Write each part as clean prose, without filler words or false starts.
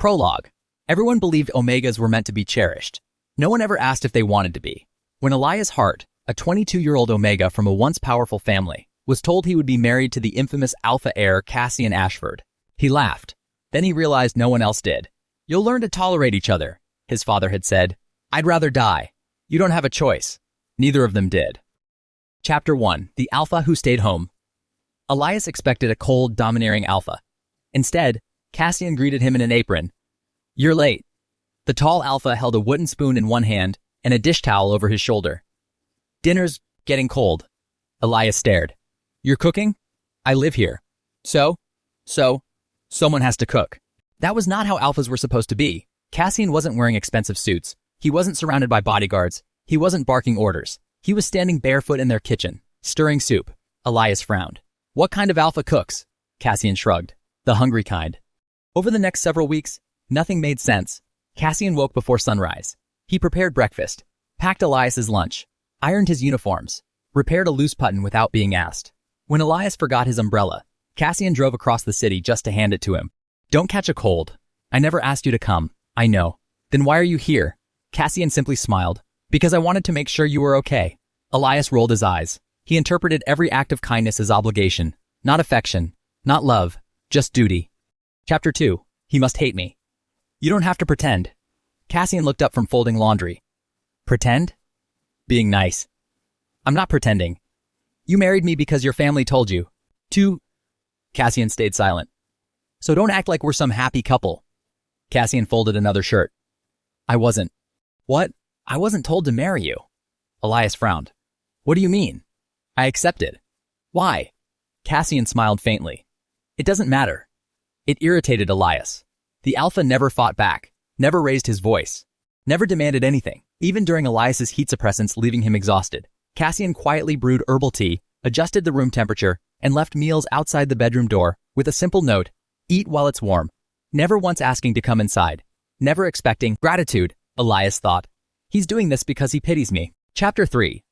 Prologue. Everyone believed Omegas were meant to be cherished. No one ever asked if they wanted to be. When Elias Hart, a 22-year-old Omega from a once powerful family, was told he would be married to the infamous alpha heir Cassian Ashford, he laughed. Then he realized no one else did. "You'll learn to tolerate each other," his father had said. "I'd rather die. You don't have a choice." Neither of them did. Chapter 1. The Alpha Who Stayed Home. Elias expected a cold, domineering alpha. Instead, Cassian greeted him in an apron. "You're late." The tall alpha held a wooden spoon in one hand and a dish towel over his shoulder. "Dinner's getting cold." Elias stared. "You're cooking?" "I live here." So, someone has to cook." That was not how alphas were supposed to be. Cassian wasn't wearing expensive suits. He wasn't surrounded by bodyguards. He wasn't barking orders. He was standing barefoot in their kitchen, stirring soup. Elias frowned. "What kind of alpha cooks?" Cassian shrugged. "The hungry kind." Over the next several weeks, nothing made sense. Cassian woke before sunrise. He prepared breakfast, packed Elias's lunch, ironed his uniforms, repaired a loose button without being asked. When Elias forgot his umbrella, Cassian drove across the city just to hand it to him. "Don't catch a cold. I never asked you to come." "I know." "Then why are you here?" Cassian simply smiled. "Because I wanted to make sure you were okay." Elias rolled his eyes. He interpreted every act of kindness as obligation, not affection, not love, just duty. Chapter 2. He must hate me. "You don't have to pretend." Cassian looked up from folding laundry. "Pretend?" "Being nice." "I'm not pretending. You married me because your family told you to." Cassian stayed silent. "So don't act like we're some happy couple." Cassian folded another shirt. "I wasn't." "What?" "I wasn't told to marry you." Elias frowned. "What do you mean?" "I accepted." "Why?" Cassian smiled faintly. "It doesn't matter." It irritated Elias. The alpha never fought back, never raised his voice, never demanded anything, even during Elias's heat suppressants leaving him exhausted. Cassian quietly brewed herbal tea, adjusted the room temperature, and left meals outside the bedroom door with a simple note: "Eat while it's warm." Never once asking to come inside, never expecting gratitude, Elias thought. "He's doing this because he pities me." Chapter 3.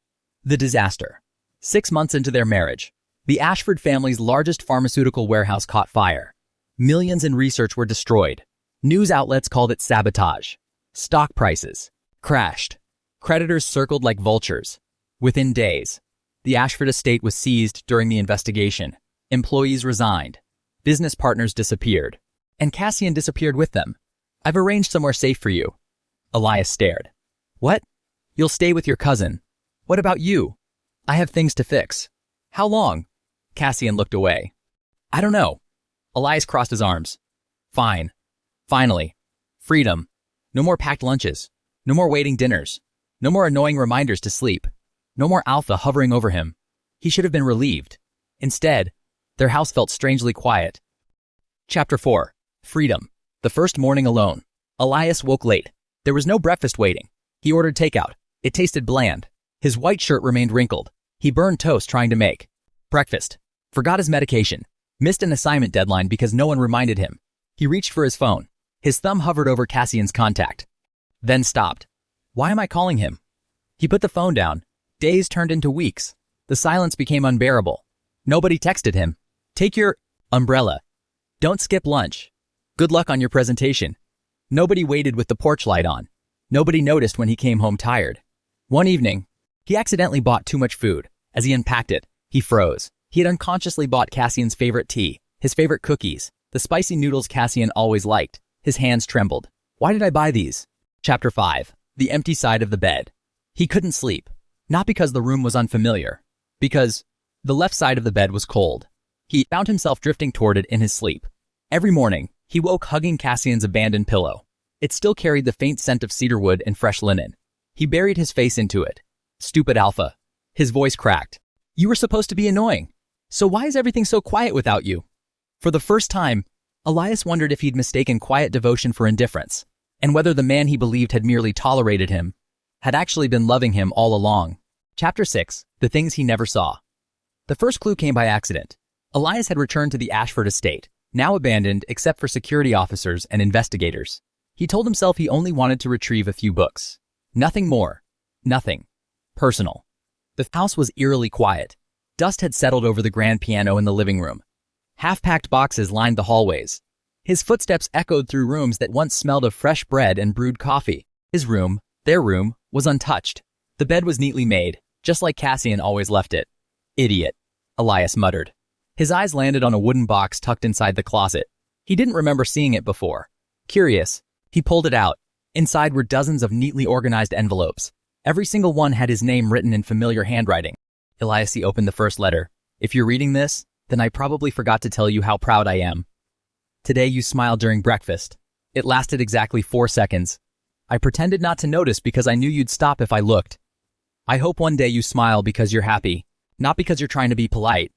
The Disaster. 6 months into their marriage, the Ashford family's largest pharmaceutical warehouse caught fire. Millions in research were destroyed. News outlets called it sabotage. Stock prices crashed. Creditors circled like vultures. Within days, the Ashford estate was seized during the investigation. Employees resigned. Business partners disappeared. And Cassian disappeared with them. "I've arranged somewhere safe for you." Elias stared. "What?" "You'll stay with your cousin." "What about you?" "I have things to fix." "How long?" Cassian looked away. "I don't know." Elias crossed his arms. "Fine. Finally. Freedom. No more packed lunches. No more waiting dinners. No more annoying reminders to sleep. No more alpha hovering over him." He should have been relieved. Instead, their house felt strangely quiet. Chapter 4. Freedom. The first morning alone. Elias woke late. There was no breakfast waiting. He ordered takeout. It tasted bland. His white shirt remained wrinkled. He burned toast trying to make breakfast. Forgot his medication. Missed an assignment deadline because no one reminded him. He reached for his phone. His thumb hovered over Cassian's contact. Then stopped. Why am I calling him? He put the phone down. Days turned into weeks. The silence became unbearable. Nobody texted him. "Take your umbrella." "Don't skip lunch." "Good luck on your presentation." Nobody waited with the porch light on. Nobody noticed when he came home tired. One evening, he accidentally bought too much food. As he unpacked it, he froze. He had unconsciously bought Cassian's favorite tea, his favorite cookies, the spicy noodles Cassian always liked. His hands trembled. Why did I buy these? Chapter 5. The empty side of the bed. He couldn't sleep. Not because the room was unfamiliar. Because the left side of the bed was cold. He found himself drifting toward it in his sleep. Every morning, he woke hugging Cassian's abandoned pillow. It still carried the faint scent of cedarwood and fresh linen. He buried his face into it. "Stupid alpha." His voice cracked. "You were supposed to be annoying. So why is everything so quiet without you?" For the first time, Elias wondered if he'd mistaken quiet devotion for indifference, and whether the man he believed had merely tolerated him had actually been loving him all along. Chapter 6. The Things He Never Saw. The first clue came by accident. Elias had returned to the Ashford estate, now abandoned except for security officers and investigators. He told himself he only wanted to retrieve a few books. Nothing more. Nothing personal. The house was eerily quiet. Dust had settled over the grand piano in the living room. Half-packed boxes lined the hallways. His footsteps echoed through rooms that once smelled of fresh bread and brewed coffee. His room, their room, was untouched. The bed was neatly made, just like Cassian always left it. Idiot, Elias muttered. His eyes landed on a wooden box tucked inside the closet. He didn't remember seeing it before. Curious, he pulled it out. Inside were dozens of neatly organized envelopes. Every single one had his name written in familiar handwriting. Elias opened the first letter. If you're reading this, then I probably forgot to tell you how proud I am. Today you smiled during breakfast. It lasted exactly 4 seconds. I pretended not to notice because I knew you'd stop if I looked. I hope one day you smile because you're happy, not because you're trying to be polite.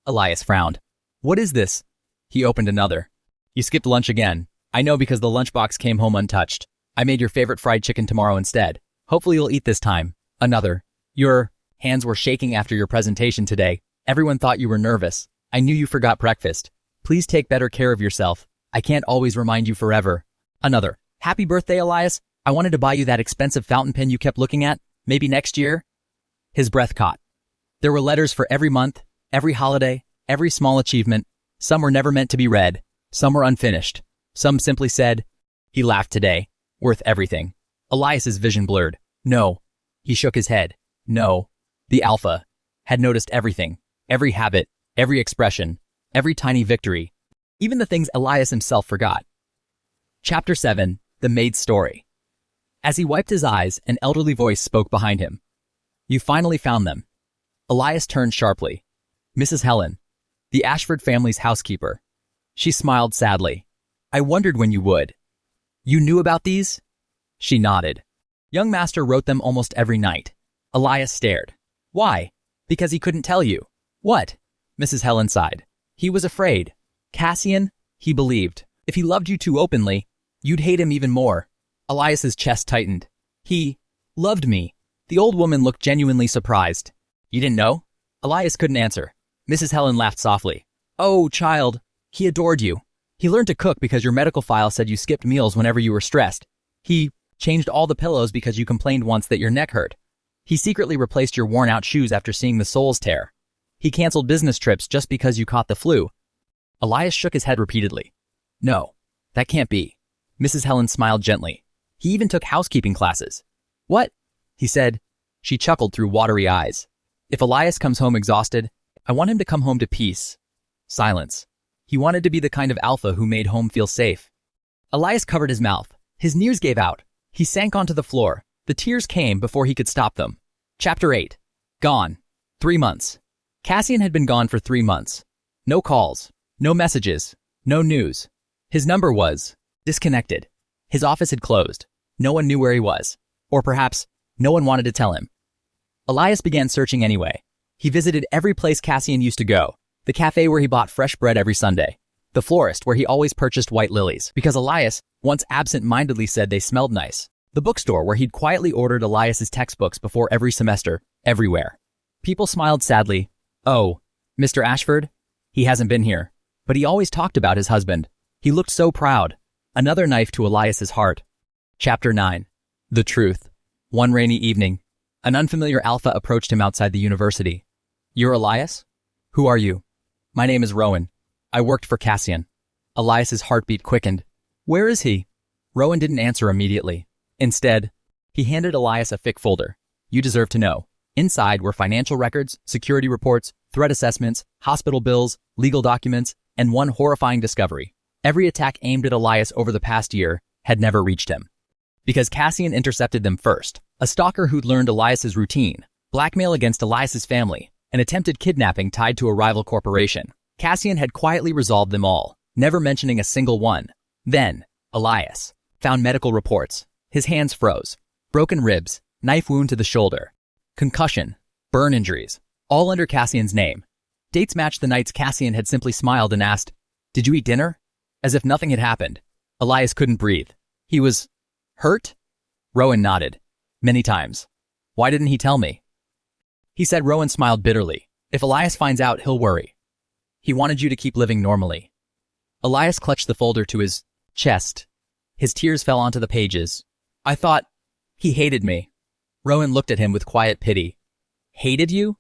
Elias frowned. What is this? He opened another. You skipped lunch again. I know because the lunchbox came home untouched. I made your favorite fried chicken tomorrow instead. Hopefully you'll eat this time. Another. Your hands were shaking after your presentation today. Everyone thought you were nervous. I knew you forgot breakfast. Please take better care of yourself. I can't always remind you forever. Another. Happy birthday, Elias. I wanted to buy you that expensive fountain pen you kept looking at. Maybe next year? His breath caught. There were letters for every month, every holiday, every small achievement. Some were never meant to be read. Some were unfinished. Some simply said, he laughed today. Worth everything. Elias's vision blurred. No. He shook his head. No. The Alpha had noticed everything. Every habit, every expression, every tiny victory. Even the things Elias himself forgot. Chapter 7. The Maid's Story. As he wiped his eyes, an elderly voice spoke behind him. You finally found them. Elias turned sharply. Mrs. Helen, the Ashford family's housekeeper. She smiled sadly. I wondered when you would. You knew about these? She nodded. Young Master wrote them almost every night. Elias stared. Why? Because he couldn't tell you. What? Mrs. Helen sighed. He was afraid. Cassian, he believed, if he loved you too openly, you'd hate him even more. Elias's chest tightened. He loved me. The old woman looked genuinely surprised. You didn't know? Elias couldn't answer. Mrs. Helen laughed softly. Oh, child, he adored you. He learned to cook because your medical file said you skipped meals whenever you were stressed. He changed all the pillows because you complained once that your neck hurt. He secretly replaced your worn-out shoes after seeing the soles tear. He canceled business trips just because you caught the flu. Elias shook his head repeatedly. No, that can't be. Mrs. Helen smiled gently. He even took housekeeping classes. What? He said. She chuckled through watery eyes. If Elias comes home exhausted, I want him to come home to peace. Silence. He wanted to be the kind of alpha who made home feel safe. Elias covered his mouth. His knees gave out. He sank onto the floor. The tears came before he could stop them. Chapter 8. Gone. 3 months. Cassian had been gone for 3 months. No calls. No messages. No news. His number was disconnected. His office had closed. No one knew where he was. Or perhaps, no one wanted to tell him. Elias began searching anyway. He visited every place Cassian used to go. The cafe where he bought fresh bread every Sunday. The florist where he always purchased white lilies, because Elias once absent-mindedly said they smelled nice. The bookstore where he'd quietly ordered Elias's textbooks before every semester, everywhere. People smiled sadly. Oh, Mr. Ashford? He hasn't been here. But he always talked about his husband. He looked so proud. Another knife to Elias's heart. Chapter 9. The Truth. One rainy evening, an unfamiliar alpha approached him outside the university. You're Elias? Who are you? My name is Rowan. I worked for Cassian. Elias's heartbeat quickened. Where is he? Rowan didn't answer immediately. Instead, he handed Elias a thick folder. You deserve to know. Inside were financial records, security reports, threat assessments, hospital bills, legal documents, and one horrifying discovery. Every attack aimed at Elias over the past year had never reached him. Because Cassian intercepted them first. A stalker who'd learned Elias's routine, blackmail against Elias's family, and attempted kidnapping tied to a rival corporation. Cassian had quietly resolved them all, never mentioning a single one. Then, Elias found medical reports. His hands froze. Broken ribs, knife wound to the shoulder, concussion, burn injuries, all under Cassian's name. Dates matched the nights Cassian had simply smiled and asked, Did you eat dinner? As if nothing had happened. Elias couldn't breathe. He was hurt? Rowan nodded. Many times. Why didn't he tell me? He said. Rowan smiled bitterly. If Elias finds out, he'll worry. He wanted you to keep living normally. Elias clutched the folder to his chest. His tears fell onto the pages. I thought he hated me. Rowan looked at him with quiet pity. Hated you?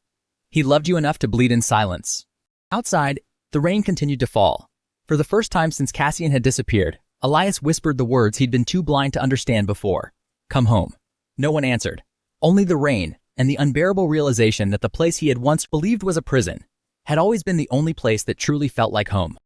He loved you enough to bleed in silence. Outside, the rain continued to fall. For the first time since Cassian had disappeared, Elias whispered the words he'd been too blind to understand before. Come home. No one answered. Only the rain and the unbearable realization that the place he had once believed was a prison had always been the only place that truly felt like home.